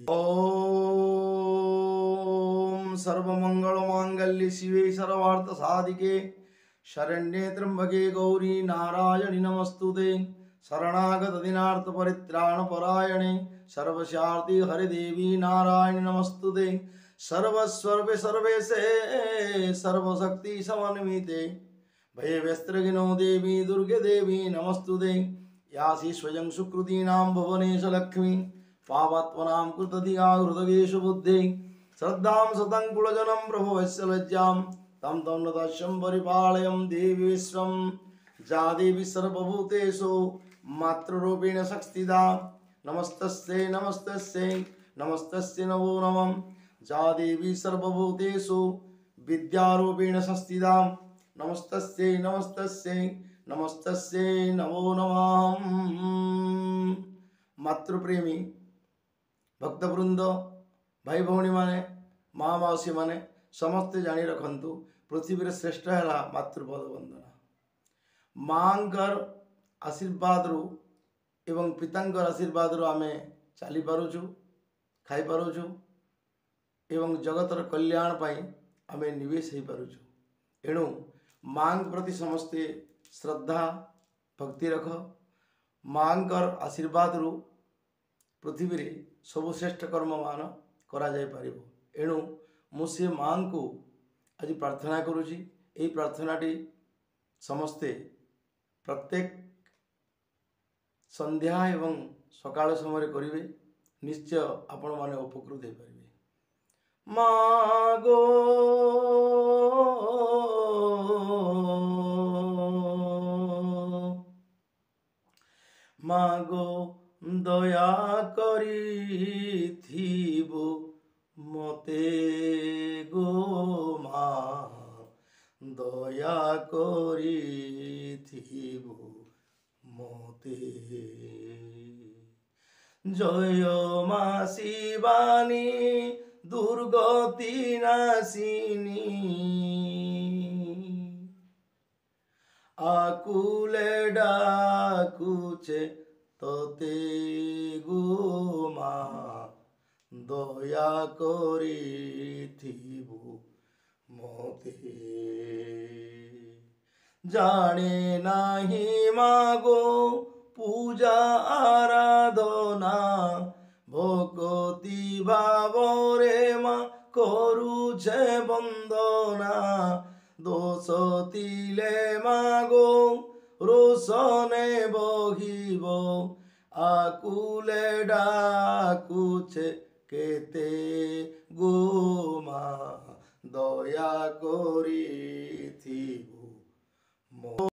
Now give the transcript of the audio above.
ओम सर्वमंगलमांगल्ये शिवे सर्वार्थ साधिके शरण्ये त्र्यंबके गौरी नारायणि नमस्तुते शरणागत दिनार्थ परित्राण परायणे सर्वशार्ति हरि देवी नारायणि नमस्तुते सर्वस्वर्वे सर्वेशे सर्वशक्ति समन्विते भये व्यस्त्रगिनो देवी दुर्गे देवी नमस्तुते यासी स्वयं सुकृतीनां भुवनेश लक्ष्मी पावत्वनां कृतधिया हृदयेषु बुद्धे श्रद्धां सतं कुलजनं प्रभवस्य लज्जां तं तं नतस्यं परिपालयं देवी विश्वं जा देवी सर्वभूतेषु मातृरूपेण संस्थिता नमस्तस्यै नमस्तस्यै नमस्तस्यै नमो नमः जा देवी सर्वभूतेषु विद्यारूपेण संस्थिता नमस्तस्यै नमस्तस्यै नमस्तस्यै नमो नमः। मातृप्रेमी भक्तवृंद भाई भौणी माने माँ मौसी माने समस्ते जानी रखंतु पृथ्वी श्रेष्ठ है मातृपद वंदना माँकर आशीर्वाद रु एवं पितांकर आशीर्वाद रु आमे चली पारुछु खाई पारुछु एवं जगतर कल्याण पाई आमे निवेश हो पारुछु एणु माँ प्रति समस्ते श्रद्धा भक्ति रख माँकर आशीर्वाद रु पृथ्वी रे सर्वश्रेष्ठ कर्म मान करा जाय पारिबो एणु मुझे माँ को आज प्रार्थना करुँची यही प्रार्थनाटी समस्ते प्रत्येक संध्या एवं सकाळ समय करेंगे निश्चय आपण माने उपकृत हो पारे। मागो मागो दया करिथिबो मते गो मा दया करिथिबो मते जय मा शिवानी दुर्गति नाशिनी आकुले डाकुचे तते गो मा दया करिथिबो मते जाने नाही मागो पूजा आराधना भक्ति भावरे मा करुछे बंदना दोष तिले मागो रोशने बहिबो आकुले डाकुछे केते गो मा दया करी